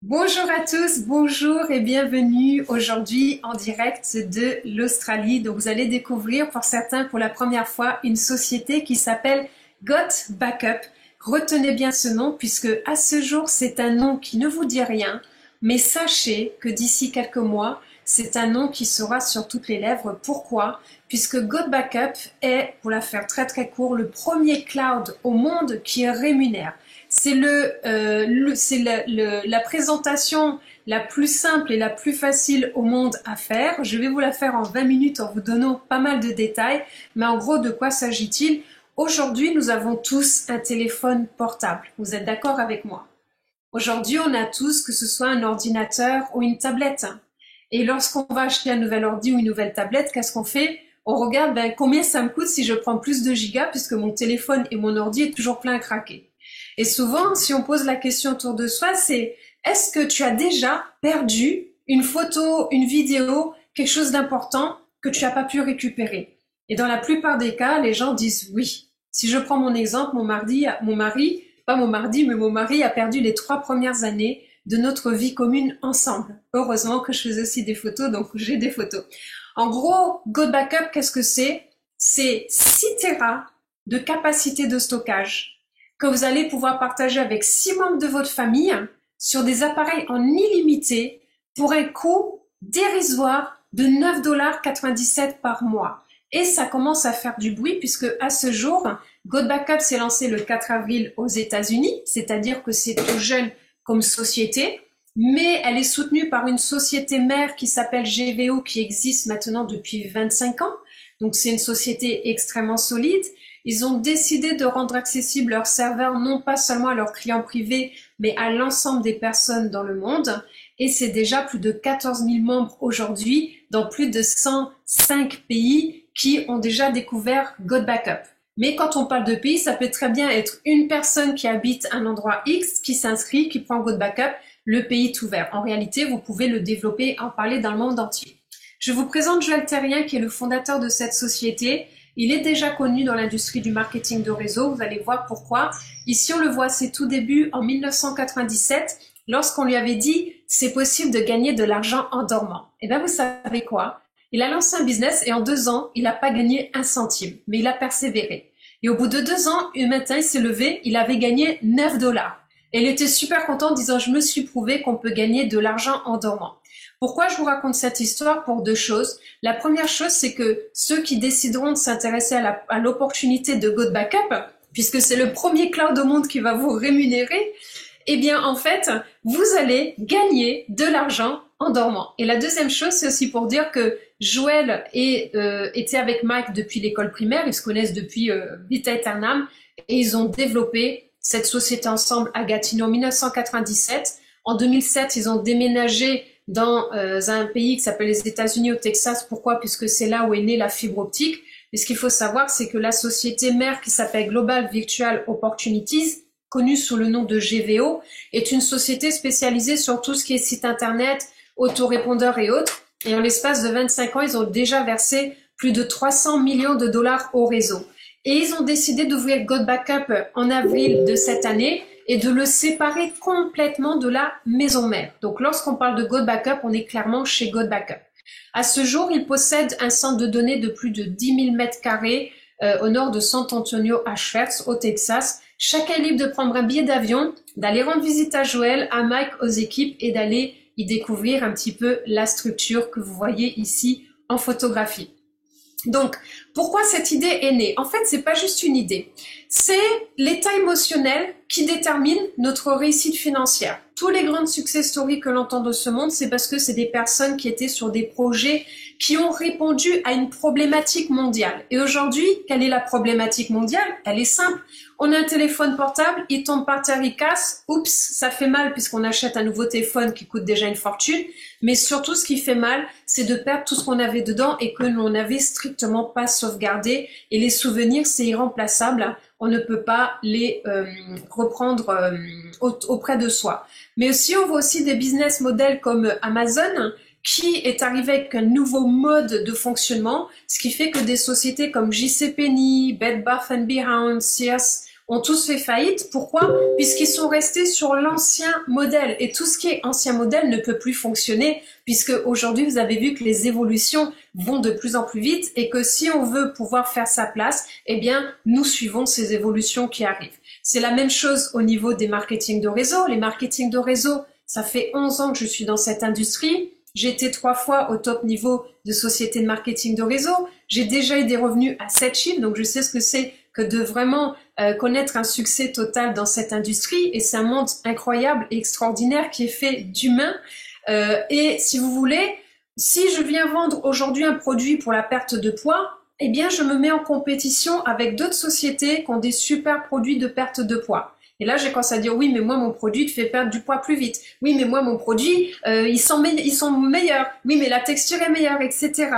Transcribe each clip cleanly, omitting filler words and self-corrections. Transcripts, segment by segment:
Bonjour à tous, bonjour et bienvenue aujourd'hui en direct de l'Australie. Donc vous allez découvrir pour certains pour la première fois une société qui s'appelle Got Backup. Retenez bien ce nom puisque à ce jour c'est un nom qui ne vous dit rien, mais sachez que d'ici quelques mois c'est un nom qui sera sur toutes les lèvres. Pourquoi? Puisque Got Backup est, pour la faire très très court, le premier cloud au monde qui rémunère. C'est la présentation la plus simple et la plus facile au monde à faire. Je vais vous la faire en 20 minutes en vous donnant pas mal de détails. Mais en gros, de quoi s'agit-il? Aujourd'hui, nous avons tous un téléphone portable. Vous êtes d'accord avec moi? Aujourd'hui, on a tous, que ce soit un ordinateur ou une tablette. Et lorsqu'on va acheter un nouvel ordi ou une nouvelle tablette, qu'est-ce qu'on fait? On regarde combien ça me coûte si je prends plus de gigas puisque mon téléphone et mon ordi est toujours plein à craquer. Et souvent, si on pose la question autour de soi, c'est est-ce que tu as déjà perdu une photo, une vidéo, quelque chose d'important que tu n'as pas pu récupérer? Et dans la plupart des cas, les gens disent oui. Si je prends mon exemple, mon mari a perdu les 3 premières années de notre vie commune ensemble. Heureusement que je faisais aussi des photos, donc j'ai des photos. En gros, Go Backup, qu'est-ce que c'est? C'est 6 Tera de capacité de stockage que vous allez pouvoir partager avec 6 membres de votre famille sur des appareils en illimité pour un coût dérisoire de 9,97 $ par mois. Et ça commence à faire du bruit puisque à ce jour, Go Backup s'est lancé le 4 avril aux États-Unis, c'est-à-dire que c'est tout jeune comme société, mais elle est soutenue par une société mère qui s'appelle GVO qui existe maintenant depuis 25 ans. Donc c'est une société extrêmement solide. Ils ont décidé de rendre accessible leurs serveurs non pas seulement à leurs clients privés, mais à l'ensemble des personnes dans le monde. Et c'est déjà plus de 14 000 membres aujourd'hui dans plus de 105 pays qui ont déjà découvert Go Backup. Mais quand on parle de pays, ça peut très bien être une personne qui habite un endroit X, qui s'inscrit, qui prend Go Backup, le pays est ouvert. En réalité, vous pouvez le développer, en parler dans le monde entier. Je vous présente Joël Terrien, qui est le fondateur de cette société. Il est déjà connu dans l'industrie du marketing de réseau, vous allez voir pourquoi. Ici, on le voit, c'est tout début en 1997, lorsqu'on lui avait dit « c'est possible de gagner de l'argent en dormant ». Et bien, vous savez quoi? Il a lancé un business et en 2 ans, il n'a pas gagné un centime, mais il a persévéré. Et au bout de 2 ans, un matin, il s'est levé, il avait gagné 9 $. Et il était super content en disant « je me suis prouvé qu'on peut gagner de l'argent en dormant ». Pourquoi je vous raconte cette histoire? Pour 2 choses. La première chose, c'est que ceux qui décideront de s'intéresser à l'opportunité de Go Backup, puisque c'est le premier cloud au monde qui va vous rémunérer, eh bien, en fait, vous allez gagner de l'argent en dormant. Et la deuxième chose, c'est aussi pour dire que Joël était avec Mike depuis l'école primaire, ils se connaissent depuis Vita Aeternam, et ils ont développé cette société ensemble à Gatineau en 1997. En 2007, ils ont déménagé dans un pays qui s'appelle les États-Unis, au Texas. Pourquoi? Puisque c'est là où est née la fibre optique. Et ce qu'il faut savoir, c'est que la société mère qui s'appelle Global Virtual Opportunities, connue sous le nom de GVO, est une société spécialisée sur tout ce qui est site internet, autorépondeurs et autres. Et en l'espace de 25 ans, ils ont déjà versé plus de 300 millions de dollars au réseau. Et ils ont décidé d'ouvrir Go Backup en avril de cette année et de le séparer complètement de la maison mère. Donc lorsqu'on parle de Go Backup, on est clairement chez Go Backup. À ce jour, il possède un centre de données de plus de 10 000 mètres carrés au nord de San Antonio à Schertz, au Texas. Chacun est libre de prendre un billet d'avion, d'aller rendre visite à Joël, à Mike, aux équipes et d'aller y découvrir un petit peu la structure que vous voyez ici en photographie. Donc, pourquoi cette idée est née? En fait, c'est pas juste une idée. C'est l'état émotionnel qui détermine notre réussite financière. Tous les grandes success stories que l'on entend de ce monde, c'est parce que c'est des personnes qui étaient sur des projets qui ont répondu à une problématique mondiale. Et aujourd'hui, quelle est la problématique mondiale? Elle est simple. On a un téléphone portable, il tombe par terre, il casse. Oups, ça fait mal puisqu'on achète un nouveau téléphone qui coûte déjà une fortune. Mais surtout, ce qui fait mal, c'est de perdre tout ce qu'on avait dedans et que l'on n'avait strictement pas sauvegardé. Et les souvenirs, c'est irremplaçable. On ne peut pas les reprendre auprès de soi. Mais aussi, on voit aussi des business models comme Amazon qui est arrivé avec un nouveau mode de fonctionnement, ce qui fait que des sociétés comme JCPenney, Bed Bath & Beyond, Sears ont tous fait faillite. Pourquoi? Puisqu'ils sont restés sur l'ancien modèle. Et tout ce qui est ancien modèle ne peut plus fonctionner, puisque aujourd'hui, vous avez vu que les évolutions vont de plus en plus vite et que si on veut pouvoir faire sa place, eh bien, nous suivons ces évolutions qui arrivent. C'est la même chose au niveau des marketing de réseau. Les marketing de réseau, ça fait 11 ans que je suis dans cette industrie. J'ai été 3 fois au top niveau de société de marketing de réseau. J'ai déjà eu des revenus à 7 chiffres, donc je sais ce que c'est que de vraiment connaître un succès total dans cette industrie. Et c'est un monde incroyable et extraordinaire qui est fait d'humains. Et si vous voulez, si je viens vendre aujourd'hui un produit pour la perte de poids, eh bien, je me mets en compétition avec d'autres sociétés qui ont des super produits de perte de poids. Et là, j'ai commencé à dire, oui, mais moi, mon produit te fait perdre du poids plus vite. Oui, mais moi, mon produit, ils sont meilleurs. Oui, mais la texture est meilleure, etc.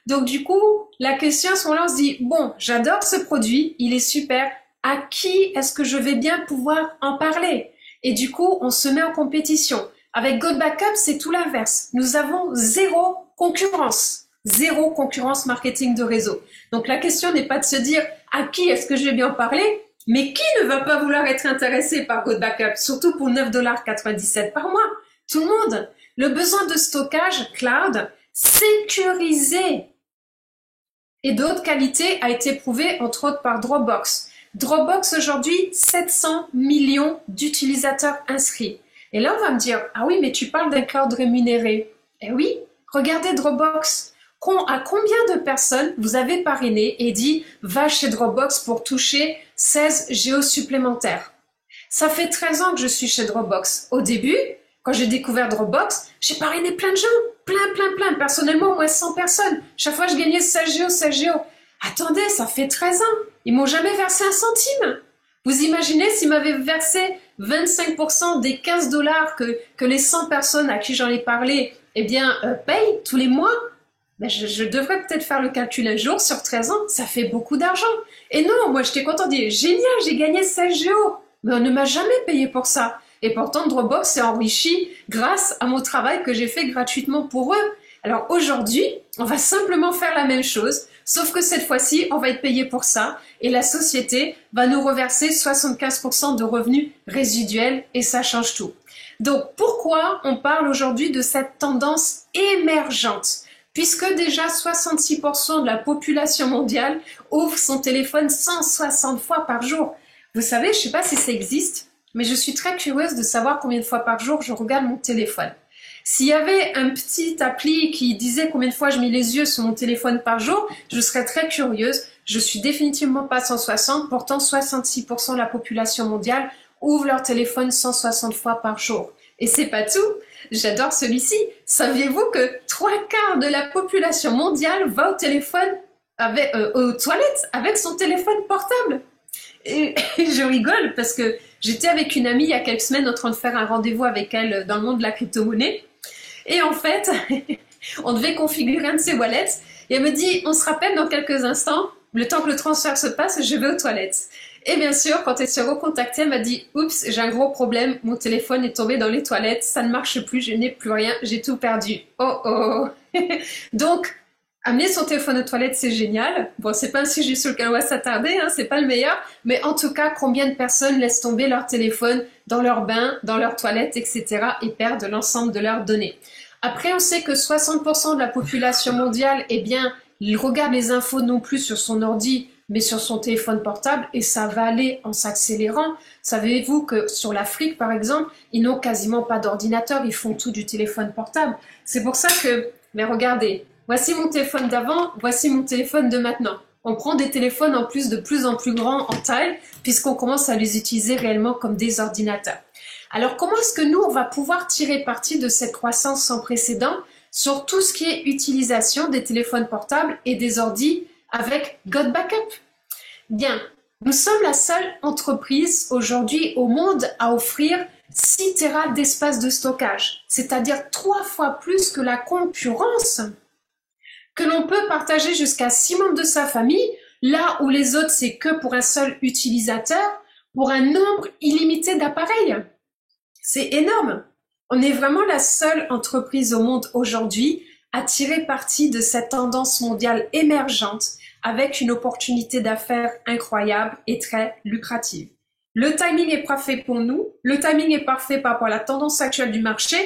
Donc, du coup, la question, à ce moment-là, on se dit, bon, j'adore ce produit, il est super. À qui est-ce que je vais bien pouvoir en parler? Et du coup, on se met en compétition. Avec Good Backup, c'est tout l'inverse. Nous avons zéro concurrence. Zéro concurrence marketing de réseau. Donc, la question n'est pas de se dire, à qui est-ce que je vais bien en parler? Mais qui ne va pas vouloir être intéressé par Good Backup, surtout pour 9,97 $ par mois? Tout le monde. Le besoin de stockage cloud sécurisé et de haute qualité a été prouvé entre autres par Dropbox. Dropbox aujourd'hui, 700 millions d'utilisateurs inscrits. Et là, on va me dire, ah oui, mais tu parles d'un cloud rémunéré. Eh oui, regardez Dropbox. À combien de personnes vous avez parrainé et dit « va chez Dropbox pour toucher 16 géos supplémentaires ». Ça fait 13 ans que je suis chez Dropbox. Au début, quand j'ai découvert Dropbox, j'ai parrainé plein de gens, plein. Personnellement, au moins 100 personnes. Chaque fois, je gagnais 16 géos. Attendez, ça fait 13 ans. Ils m'ont jamais versé un centime. Vous imaginez s'ils m'avaient versé 25% des 15 $ que les 100 personnes à qui j'en ai parlé, eh bien, payent tous les mois? Ben je devrais peut-être faire le calcul un jour, sur 13 ans, ça fait beaucoup d'argent. Et non, moi j'étais contente de dire, génial, j'ai gagné 16 géos. Mais on ne m'a jamais payé pour ça. Et pourtant, Dropbox s'est enrichi grâce à mon travail que j'ai fait gratuitement pour eux. Alors aujourd'hui, on va simplement faire la même chose, sauf que cette fois-ci, on va être payé pour ça et la société va nous reverser 75% de revenus résiduels et ça change tout. Donc pourquoi on parle aujourd'hui de cette tendance émergente ? Puisque déjà 66% de la population mondiale ouvre son téléphone 160 fois par jour. Vous savez, je ne sais pas si ça existe, mais je suis très curieuse de savoir combien de fois par jour je regarde mon téléphone. S'il y avait un petit appli qui disait combien de fois je mets les yeux sur mon téléphone par jour, je serais très curieuse. Je suis définitivement pas 160, pourtant 66% de la population mondiale ouvre leur téléphone 160 fois par jour. Et c'est pas tout. J'adore celui-ci. Saviez-vous que 3/4 de la population mondiale va au téléphone aux toilettes avec son téléphone portable? Et je rigole parce que j'étais avec une amie il y a quelques semaines en train de faire un rendez-vous avec elle dans le monde de la crypto-monnaie. Et en fait, on devait configurer un de ses wallets. Et elle me dit, on se rappelle dans quelques instants, le temps que le transfert se passe, je vais aux toilettes. Et bien sûr, quand elle s'est recontactée, elle m'a dit « Oups, j'ai un gros problème, mon téléphone est tombé dans les toilettes, ça ne marche plus, je n'ai plus rien, j'ai tout perdu. Oh oh !» Donc, amener son téléphone aux toilettes, c'est génial. Bon, c'est pas un sujet sur lequel on va s'attarder, hein, c'est pas le meilleur. Mais en tout cas, combien de personnes laissent tomber leur téléphone dans leur bain, dans leurs toilettes, etc. et perdent l'ensemble de leurs données. Après, on sait que 60% de la population mondiale, eh bien, il regarde les infos non plus sur son ordi, mais sur son téléphone portable, et ça va aller en s'accélérant. Savez-vous que sur l'Afrique, par exemple, ils n'ont quasiment pas d'ordinateur, ils font tout du téléphone portable. C'est pour ça que, mais regardez, voici mon téléphone d'avant, voici mon téléphone de maintenant. On prend des téléphones en plus de plus en plus grands en taille, puisqu'on commence à les utiliser réellement comme des ordinateurs. Alors, comment est-ce que nous, on va pouvoir tirer parti de cette croissance sans précédent sur tout ce qui est utilisation des téléphones portables et des ordis avec Good Backup? Bien, nous sommes la seule entreprise aujourd'hui au monde à offrir 6 Tera d'espace de stockage, c'est-à-dire 3 fois plus que la concurrence, que l'on peut partager jusqu'à 6 membres de sa famille, là où les autres c'est que pour un seul utilisateur, pour un nombre illimité d'appareils. C'est énorme. On est vraiment la seule entreprise au monde aujourd'hui à tirer parti de cette tendance mondiale émergente avec une opportunité d'affaires incroyable et très lucrative. Le timing est parfait pour nous, le timing est parfait par rapport à la tendance actuelle du marché,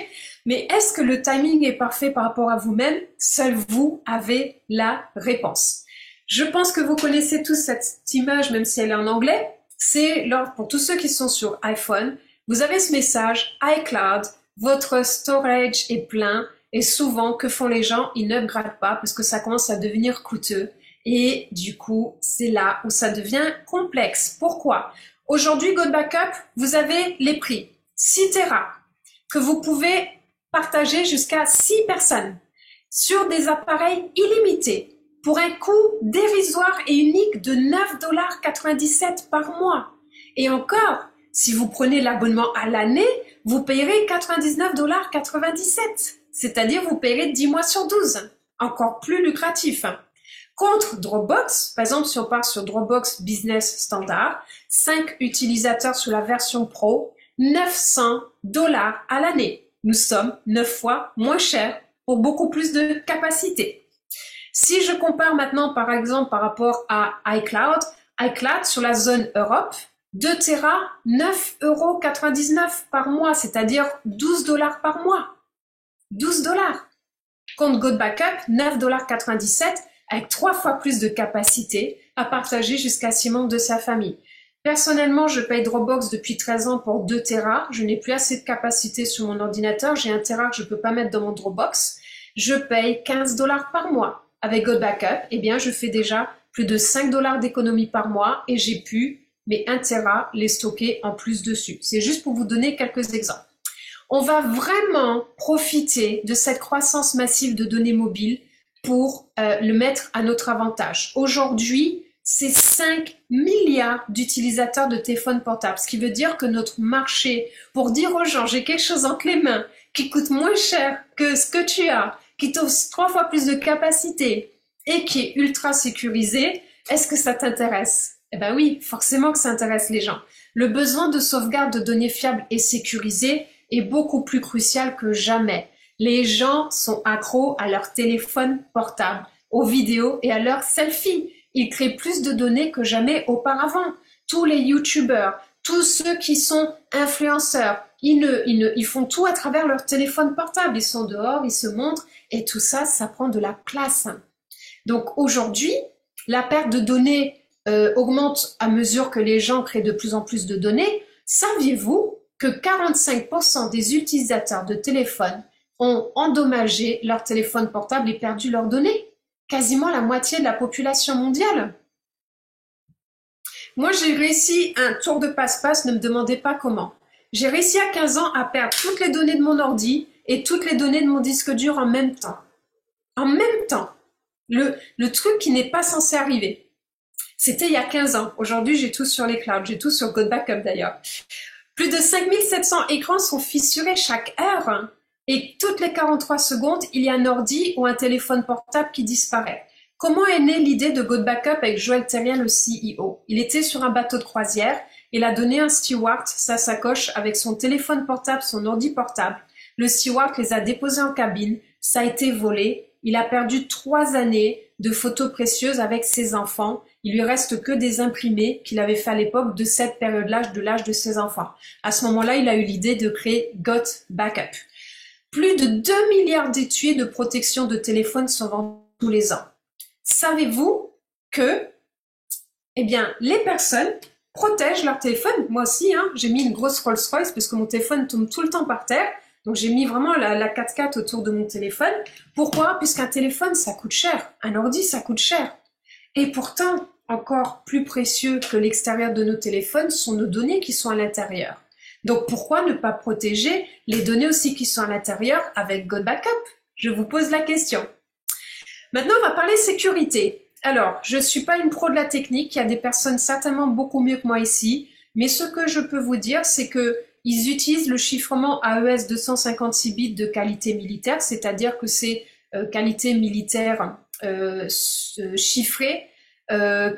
mais est-ce que le timing est parfait par rapport à vous-même? Seul vous avez la réponse. Je pense que vous connaissez tous cette image, même si elle est en anglais. C'est pour tous ceux qui sont sur iPhone, vous avez ce message iCloud, votre storage est plein, et souvent, que font les gens? Ils n'upgradent pas parce que ça commence à devenir coûteux. Et du coup, c'est là où ça devient complexe. Pourquoi? Aujourd'hui, GoBackup, vous avez les prix 6 Tera que vous pouvez partager jusqu'à 6 personnes sur des appareils illimités pour un coût dérisoire et unique de 9,97 $ par mois. Et encore, si vous prenez l'abonnement à l'année, vous payerez 99,97 $. C'est-à-dire vous payerez 10 mois sur 12. Encore plus lucratif. Contre Dropbox, par exemple, si on part sur Dropbox Business Standard, 5 utilisateurs sur la version Pro, 900 $ à l'année. Nous sommes 9 fois moins chers pour beaucoup plus de capacité. Si je compare maintenant, par exemple, par rapport à iCloud, iCloud sur la zone Europe, 2 Tera, 9,99 € par mois, c'est-à-dire 12 $ par mois. 12 $. Contre GoBackup, 9,97 $ avec 3 fois plus de capacité à partager jusqu'à 6 membres de sa famille. Personnellement, je paye Dropbox depuis 13 ans pour 2 Tera. Je n'ai plus assez de capacité sur mon ordinateur. J'ai 1 Tera que je ne peux pas mettre dans mon Dropbox. Je paye 15 $ par mois. Avec GoBackup, eh bien, je fais déjà plus de 5 $ d'économie par mois et j'ai pu mes 1 Tera les stocker en plus dessus. C'est juste pour vous donner quelques exemples. On va vraiment profiter de cette croissance massive de données mobiles pour le mettre à notre avantage. Aujourd'hui, c'est 5 milliards d'utilisateurs de téléphones portables, ce qui veut dire que notre marché, pour dire aux gens, j'ai quelque chose entre les mains qui coûte moins cher que ce que tu as, qui t'offre 3 fois plus de capacité et qui est ultra sécurisé, est-ce que ça t'intéresse? Eh ben oui, forcément que ça intéresse les gens. Le besoin de sauvegarde de données fiables et sécurisées est beaucoup plus crucial que jamais. Les gens sont accros à leur téléphone portable, aux vidéos et à leurs selfies. Ils créent plus de données que jamais auparavant. Tous les youtubeurs, tous ceux qui sont influenceurs, ils font tout à travers leur téléphone portable. Ils sont dehors, ils se montrent et tout ça, ça prend de la place. Donc aujourd'hui, la perte de données augmente à mesure que les gens créent de plus en plus de données. Saviez-vous que 45% des utilisateurs de téléphone ont endommagé leur téléphone portable et perdu leurs données? Quasiment la moitié de la population mondiale. Moi, j'ai réussi un tour de passe-passe, ne me demandez pas comment. J'ai réussi à 15 ans à perdre toutes les données de mon ordi et toutes les données de mon disque dur en même temps. En même temps. Le truc qui n'est pas censé arriver. C'était il y a 15 ans. Aujourd'hui, j'ai tout sur les clouds. J'ai tout sur GoBackup d'ailleurs. Plus de 5700 écrans sont fissurés chaque heure. Et toutes les 43 secondes, il y a un ordi ou un téléphone portable qui disparaît. Comment est née l'idée de GoBackup avec Joël Terrien, le CEO? Il était sur un bateau de croisière. Il a donné à un steward sa sacoche avec son téléphone portable, son ordi portable. Le steward les a déposés en cabine. Ça a été volé. Il a perdu 3 années de photos précieuses avec ses enfants. Il lui reste que des imprimés qu'il avait fait à l'époque de cette période-là, de l'âge de ses enfants. À ce moment-là, il a eu l'idée de créer GoBackup. Plus de 2 milliards d'étuis de protection de téléphone sont vendus tous les ans. Savez-vous que, eh bien, les personnes protègent leur téléphone? Moi aussi, j'ai mis une grosse Rolls-Royce parce que mon téléphone tombe tout le temps par terre. Donc, j'ai mis vraiment la 4x4 autour de mon téléphone. Pourquoi? Puisqu'un téléphone, ça coûte cher. Un ordi, ça coûte cher. Et pourtant, encore plus précieux que l'extérieur de nos téléphones sont nos données qui sont à l'intérieur. Donc, pourquoi ne pas protéger les données aussi qui sont à l'intérieur avec GoBackup? Je vous pose la question. Maintenant, on va parler sécurité. Alors, je ne suis pas une pro de la technique, il y a des personnes certainement beaucoup mieux que moi ici, mais ce que je peux vous dire, c'est que ils utilisent le chiffrement AES 256 bits de qualité militaire, c'est-à-dire que c'est qualité militaire chiffrée,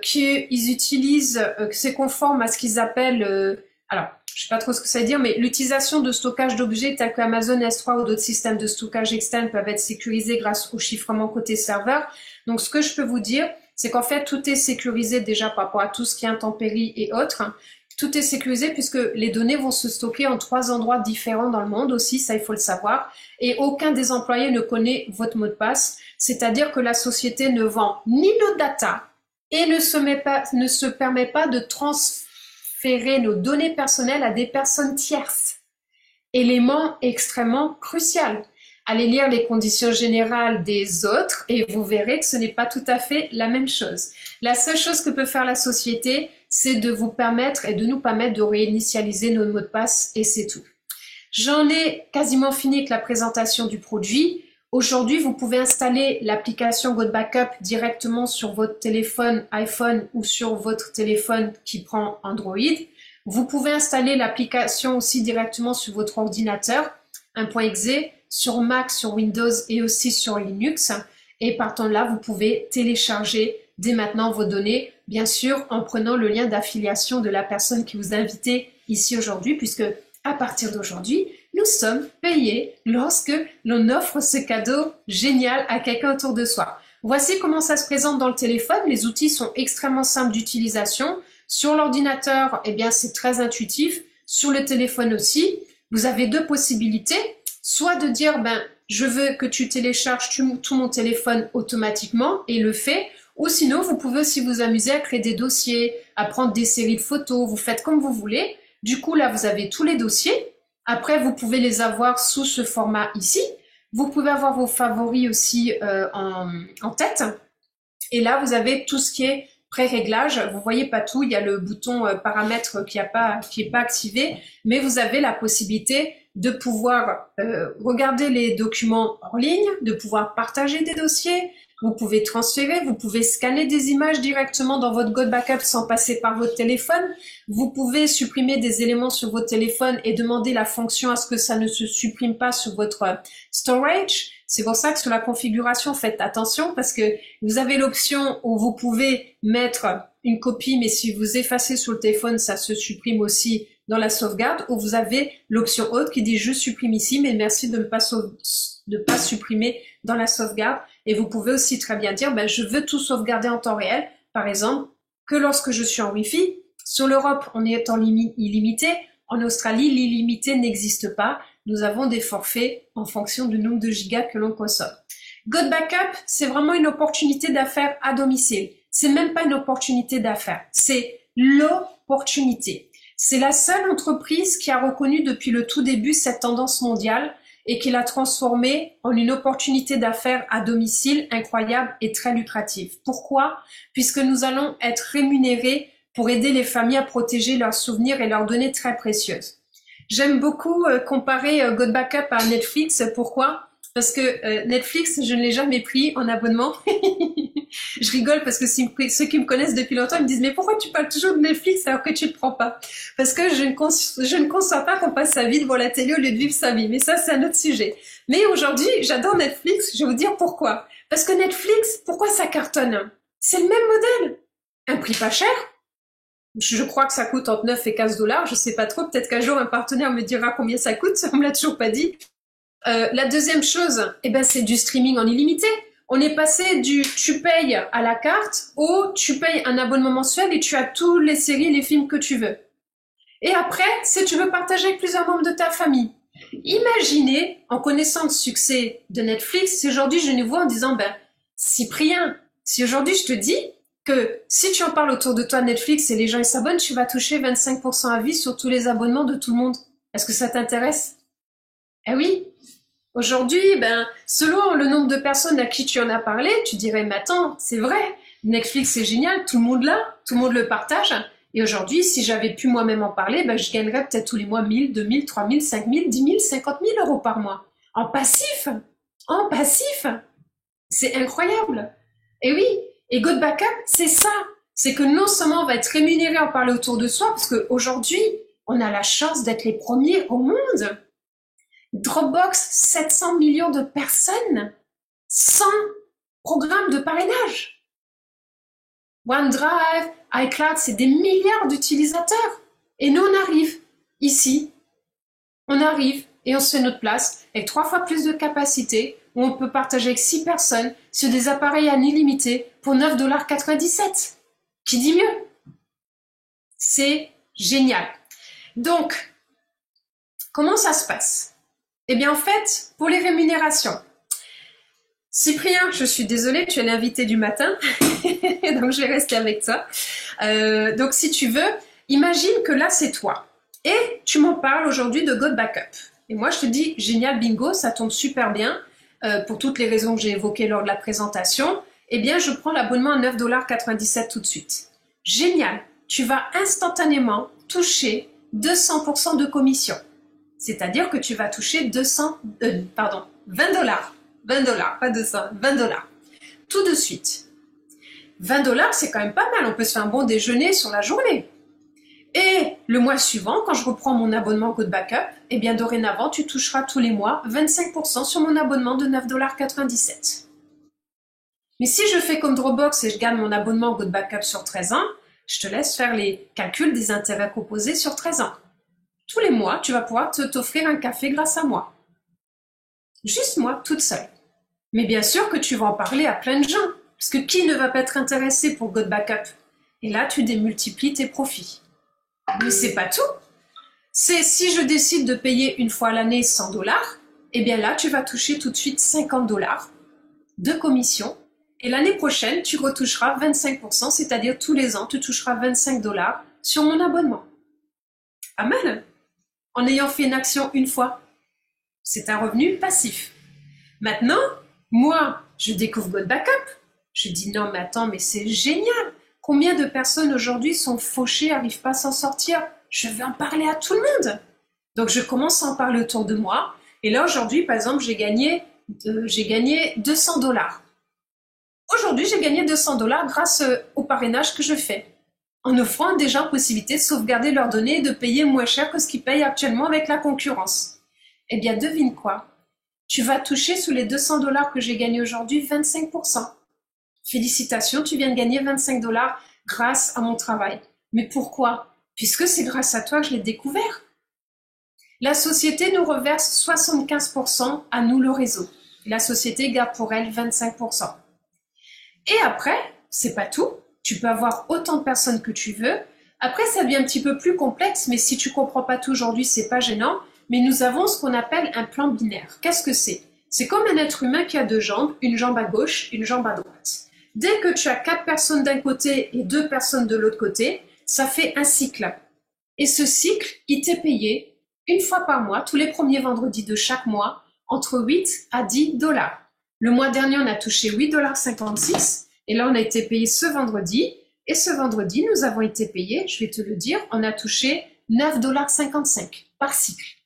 qu'ils utilisent, que c'est conforme à ce qu'ils appellent, alors, je ne sais pas trop ce que ça veut dire, mais l'utilisation de stockage d'objets tels que Amazon S3 ou d'autres systèmes de stockage externe peuvent être sécurisés grâce au chiffrement côté serveur. Donc, ce que je peux vous dire, c'est qu'en fait, tout est sécurisé déjà par rapport à tout ce qui est intempéries et autres. Tout est sécurisé puisque les données vont se stocker en 3 endroits différents dans le monde aussi, ça il faut le savoir. Et aucun des employés ne connaît votre mot de passe, c'est-à-dire que la société ne vend ni nos data et ne se permet pas de transférer nos données personnelles à des personnes tierces. Élément extrêmement crucial. Allez lire les conditions générales des autres et vous verrez que ce n'est pas tout à fait la même chose. La seule chose que peut faire la société, c'est de vous permettre et de nous permettre de réinitialiser nos mots de passe et c'est tout. J'en ai quasiment fini avec la présentation du produit. Aujourd'hui, vous pouvez installer l'application GoBackup directement sur votre téléphone iPhone ou sur votre téléphone qui prend Android. Vous pouvez installer l'application aussi directement sur votre ordinateur, un .exe, sur Mac, sur Windows et aussi sur Linux. Et partant de là, vous pouvez télécharger dès maintenant vos données, bien sûr en prenant le lien d'affiliation de la personne qui vous a invité ici aujourd'hui, puisque à partir d'aujourd'hui, nous sommes payés lorsque l'on offre ce cadeau génial à quelqu'un autour de soi. Voici comment ça se présente dans le téléphone. Les outils sont extrêmement simples d'utilisation. Sur l'ordinateur, eh bien, c'est très intuitif. Sur le téléphone aussi, vous avez 2 possibilités. Soit de dire, ben, je veux que tu télécharges tout mon téléphone automatiquement et le fait. Ou sinon, vous pouvez aussi vous amuser à créer des dossiers, à prendre des séries de photos. Vous faites comme vous voulez. Du coup, là, vous avez tous les dossiers. Après, vous pouvez les avoir sous ce format ici. Vous pouvez avoir vos favoris aussi en tête. Et là, vous avez tout ce qui est pré-réglage. Vous voyez pas tout. Il y a le bouton paramètres qui est pas activé, mais vous avez la possibilité de pouvoir regarder les documents en ligne, de pouvoir partager des dossiers. Vous pouvez transférer, vous pouvez scanner des images directement dans votre GoBackup sans passer par votre téléphone. Vous pouvez supprimer des éléments sur votre téléphone et demander la fonction à ce que ça ne se supprime pas sur votre storage. C'est pour ça que sur la configuration, faites attention parce que vous avez l'option où vous pouvez mettre une copie, mais si vous effacez sur le téléphone, ça se supprime aussi dans la sauvegarde, ou vous avez l'option haute qui dit je supprime ici, mais merci de ne pas supprimer dans la sauvegarde. Et vous pouvez aussi très bien dire, ben, je veux tout sauvegarder en temps réel. Par exemple, que lorsque je suis en Wi-Fi, sur l'Europe, on est en illimité. En Australie, l'illimité n'existe pas. Nous avons des forfaits en fonction du nombre de gigas que l'on consomme. GoBackup, c'est vraiment une opportunité d'affaires à domicile. C'est même pas une opportunité d'affaires. C'est l'opportunité. C'est la seule entreprise qui a reconnu depuis le tout début cette tendance mondiale et qui l'a transformée en une opportunité d'affaires à domicile incroyable et très lucrative. Pourquoi? Puisque nous allons être rémunérés pour aider les familles à protéger leurs souvenirs et leurs données très précieuses. J'aime beaucoup comparer GoBackup à Netflix. Pourquoi? Parce que Netflix, je ne l'ai jamais pris en abonnement. Je rigole parce que ceux qui me connaissent depuis longtemps, ils me disent « Mais pourquoi tu parles toujours de Netflix alors que tu ne le prends pas ?» Parce que je ne conçois pas qu'on passe sa vie devant la télé au lieu de vivre sa vie. Mais ça, c'est un autre sujet. Mais aujourd'hui, j'adore Netflix. Je vais vous dire pourquoi. Parce que Netflix, pourquoi ça cartonne? C'est le même modèle. Un prix pas cher. Je crois que ça coûte entre 9 et 15 $. Je sais pas trop. Peut-être qu'un jour, un partenaire me dira combien ça coûte. On me l'a toujours pas dit. La deuxième chose, eh ben, c'est du streaming en illimité. On est passé du tu payes à la carte au tu payes un abonnement mensuel et tu as toutes les séries et les films que tu veux. Et après, si tu veux partager avec plusieurs membres de ta famille. Imaginez, en connaissant le succès de Netflix, si aujourd'hui je nous vois en disant, ben, Cyprien, si aujourd'hui je te dis que si tu en parles autour de toi Netflix et les gens ils s'abonnent, tu vas toucher 25% à vie sur tous les abonnements de tout le monde. Est-ce que ça t'intéresse? Eh oui. Aujourd'hui, ben, selon le nombre de personnes à qui tu en as parlé, tu dirais, mais attends, c'est vrai, Netflix c'est génial, tout le monde l'a, tout le monde le partage. Et aujourd'hui, si j'avais pu moi-même en parler, ben, je gagnerais peut-être tous les mois 1000, 2000, 3000, 5000, 10 000, 50 000 euros par mois. En passif! En passif! C'est incroyable! Et oui, et GoBackup, c'est ça. C'est que non seulement on va être rémunéré à en parler autour de soi, parce qu'aujourd'hui, on a la chance d'être les premiers au monde. Dropbox, 700 millions de personnes sans programme de parrainage. OneDrive, iCloud, c'est des milliards d'utilisateurs. Et nous, on arrive ici, on arrive et on se fait notre place avec 3 fois plus de capacité où on peut partager avec 6 personnes sur des appareils en illimité pour 9,97 $. Qui dit mieux? C'est Génial. Donc, comment ça se passe? Eh bien, en fait, pour les rémunérations, Cyprien, je suis désolée, tu es l'invité du matin, donc je vais rester avec toi. Donc, si tu veux, imagine que là, c'est toi. Et tu m'en parles aujourd'hui de God Backup. Et moi, je te dis, génial, bingo, ça tombe super bien. Pour toutes les raisons que j'ai évoquées lors de la présentation, eh bien, je prends l'abonnement à 9,97 $ tout de suite. Génial, tu vas instantanément toucher 200% de commission. C'est-à-dire que tu vas toucher 20 dollars. 20 dollars, pas 200, 20 dollars. Tout de suite. 20 dollars, c'est quand même pas mal. On peut se faire un bon déjeuner sur la journée. Et le mois suivant, quand je reprends mon abonnement Good Backup, eh bien, dorénavant, tu toucheras tous les mois 25% sur mon abonnement de 9,97 $. Mais si je fais comme Dropbox et je gagne mon abonnement Good Backup sur 13 ans, je te laisse faire les calculs des intérêts composés sur 13 ans. Tous les mois, tu vas pouvoir t'offrir un café grâce à moi. Juste moi, toute seule. Mais bien sûr que tu vas en parler à plein de gens, parce que qui ne va pas être intéressé pour God Backup? Et là, tu démultiplies tes profits. Mais c'est pas tout. C'est si je décide de payer une fois à l'année 100 dollars, eh bien là, tu vas toucher tout de suite 50 dollars de commission. Et l'année prochaine, tu retoucheras 25%, c'est-à-dire tous les ans, tu toucheras 25 dollars sur mon abonnement. Pas mal, en ayant fait une action une fois. C'est un revenu passif. Maintenant, moi, je découvre God Backup. Je dis non, mais attends, mais c'est génial. Combien de personnes aujourd'hui sont fauchées, n'arrivent pas à s'en sortir? Je vais en parler à tout le monde. Donc, je commence à en parler autour de moi. Et là, aujourd'hui, par exemple, j'ai gagné 200 dollars. Aujourd'hui, j'ai gagné 200 dollars grâce au parrainage que je fais, en offrant à des gens la possibilité de sauvegarder leurs données et de payer moins cher que ce qu'ils payent actuellement avec la concurrence. Eh bien, devine quoi? Tu vas toucher sous les 200 dollars que j'ai gagnés aujourd'hui 25%. Félicitations, tu viens de gagner 25 dollars grâce à mon travail. Mais pourquoi? Puisque c'est grâce à toi que je l'ai découvert. La société nous reverse 75% à nous, le réseau. La société garde pour elle 25%. Et après, c'est pas tout. Tu peux avoir autant de personnes que tu veux. Après, ça devient un petit peu plus complexe, mais si tu comprends pas tout aujourd'hui, c'est pas gênant. Mais nous avons ce qu'on appelle un plan binaire. Qu'est-ce que c'est? C'est comme un être humain qui a deux jambes, une jambe à gauche, une jambe à droite. Dès que tu as 4 personnes d'un côté et 2 personnes de l'autre côté, ça fait un cycle. Et ce cycle, il t'est payé une fois par mois, tous les premiers vendredis de chaque mois, entre 8 à 10 dollars. Le mois dernier, on a touché 8,56 $. Et là, on a été payé ce vendredi. Et ce vendredi, nous avons été payés, je vais te le dire, on a touché 9,55 $ par cycle.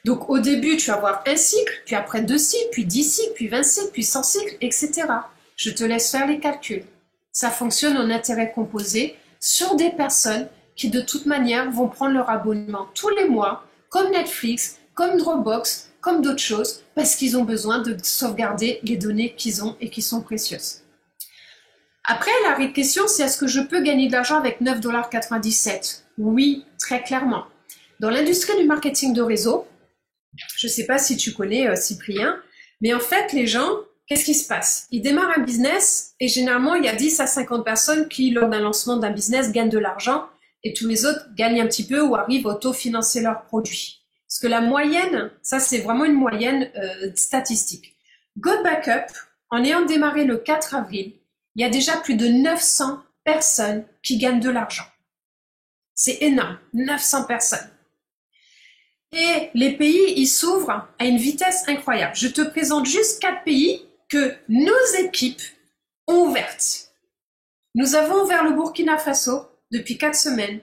Donc, au début, tu vas avoir un cycle, puis après 2 cycles, puis 10 cycles, puis 20 cycles, puis 100 cycles, etc. Je te laisse faire les calculs. Ça fonctionne en intérêt composé sur des personnes qui, de toute manière, vont prendre leur abonnement tous les mois, comme Netflix, comme Dropbox, comme d'autres choses, parce qu'ils ont besoin de sauvegarder les données qu'ils ont et qui sont précieuses. Après, la question, c'est est-ce que je peux gagner de l'argent avec 9,97 $? Oui, très clairement. Dans l'industrie du marketing de réseau, je ne sais pas si tu connais Cyprien, mais en fait, les gens, qu'est-ce qui se passe? Ils démarrent un business et généralement, il y a 10 à 50 personnes qui, lors d'un lancement d'un business, gagnent de l'argent et tous les autres gagnent un petit peu ou arrivent à autofinancer leurs produits. Parce que la moyenne, ça c'est vraiment une moyenne statistique. God Backup, en ayant démarré le 4 avril, il y a déjà plus de 900 personnes qui gagnent de l'argent. C'est énorme, 900 personnes. Et les pays, ils s'ouvrent à une vitesse incroyable. Je te présente juste 4 pays que nos équipes ont ouvertes. Nous avons ouvert le Burkina Faso depuis 4 semaines.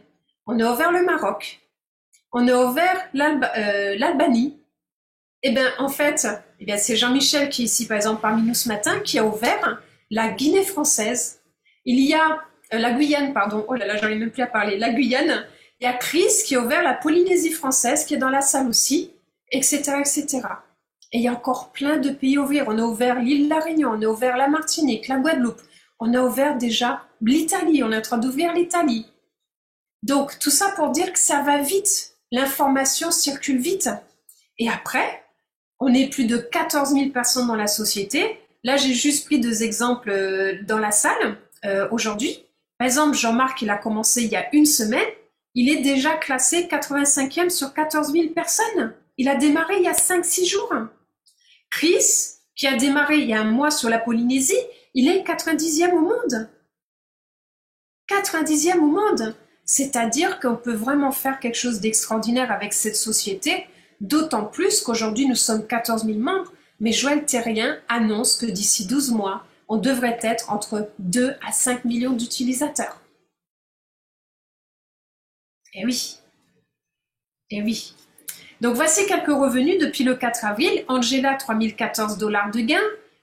On a ouvert le Maroc. On a ouvert l'Albanie. Et bien, en fait, c'est Jean-Michel qui est ici, par exemple, parmi nous ce matin, qui a ouvert la Guinée française. Il y a la Guyane, pardon. Oh là là, j'arrive même plus à parler. La Guyane. Il y a Chris qui a ouvert la Polynésie française, qui est dans la salle aussi, etc., etc. Et il y a encore plein de pays à ouvrir. On a ouvert l'île de la Réunion, on a ouvert la Martinique, la Guadeloupe. On a ouvert déjà l'Italie, on est en train d'ouvrir l'Italie. Donc, tout ça pour dire que ça va vite. L'information circule vite. Et après, on est plus de 14 000 personnes dans la société. Là, j'ai juste pris 2 exemples dans la salle aujourd'hui. Par exemple, Jean-Marc, il a commencé il y a une semaine, il est déjà classé 85e sur 14 000 personnes. Il a démarré il y a 5-6 jours. Chris, qui a démarré il y a un mois sur la Polynésie, il est 90e au monde. 90e au monde. C'est-à-dire qu'on peut vraiment faire quelque chose d'extraordinaire avec cette société, d'autant plus qu'aujourd'hui nous sommes 14 000 membres, mais Joël Thérien annonce que d'ici 12 mois, on devrait être entre 2 à 5 millions d'utilisateurs. Eh oui, eh oui. Donc voici quelques revenus depuis le 4 avril. Angela, 3014 $ de gains.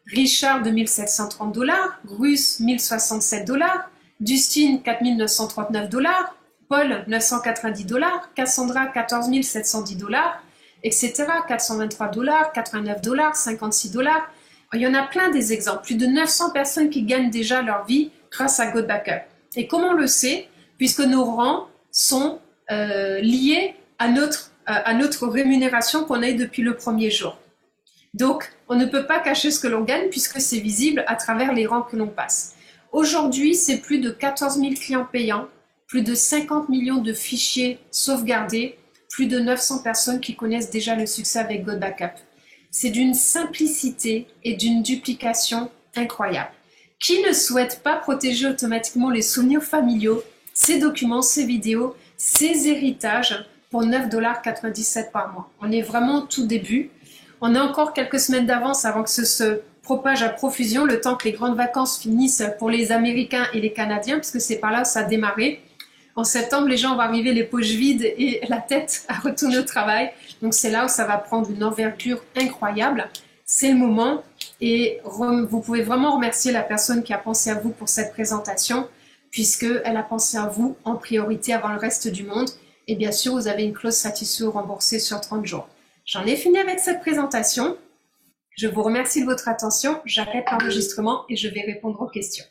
Richard, 2730 $. Ruth, 1067 $. Dustin, 4939 $. Paul, 990 $. Cassandra, 14 710 $, etc. 423 $, 89 $, 56 $. Il y en a plein des exemples. Plus de 900 personnes qui gagnent déjà leur vie grâce à GoodBackup. Et comment on le sait? Puisque nos rangs sont liés à notre rémunération qu'on a eu depuis le premier jour. Donc, on ne peut pas cacher ce que l'on gagne puisque c'est visible à travers les rangs que l'on passe. Aujourd'hui, c'est plus de 14 000 clients payants, plus de 50 millions de fichiers sauvegardés, plus de 900 personnes qui connaissent déjà le succès avec GoodBackup. C'est d'une simplicité et d'une duplication incroyable. Qui ne souhaite pas protéger automatiquement les souvenirs familiaux, ses documents, ses vidéos, ses héritages pour 9,97 $ par mois? On est vraiment au tout début. On a encore quelques semaines d'avance avant que ce se propage à profusion, le temps que les grandes vacances finissent pour les Américains et les Canadiens, parce que c'est par là que ça a démarré. En septembre, les gens vont arriver les poches vides et la tête à retourner au travail. Donc c'est là où ça va prendre une envergure incroyable. C'est le moment et vous pouvez vraiment remercier la personne qui a pensé à vous pour cette présentation, puisqu'elle a pensé à vous en priorité avant le reste du monde. Et bien sûr, vous avez une clause satisfait ou remboursée sur 30 jours. J'en ai fini avec cette présentation. Je vous remercie de votre attention. J'arrête l'enregistrement et je vais répondre aux questions.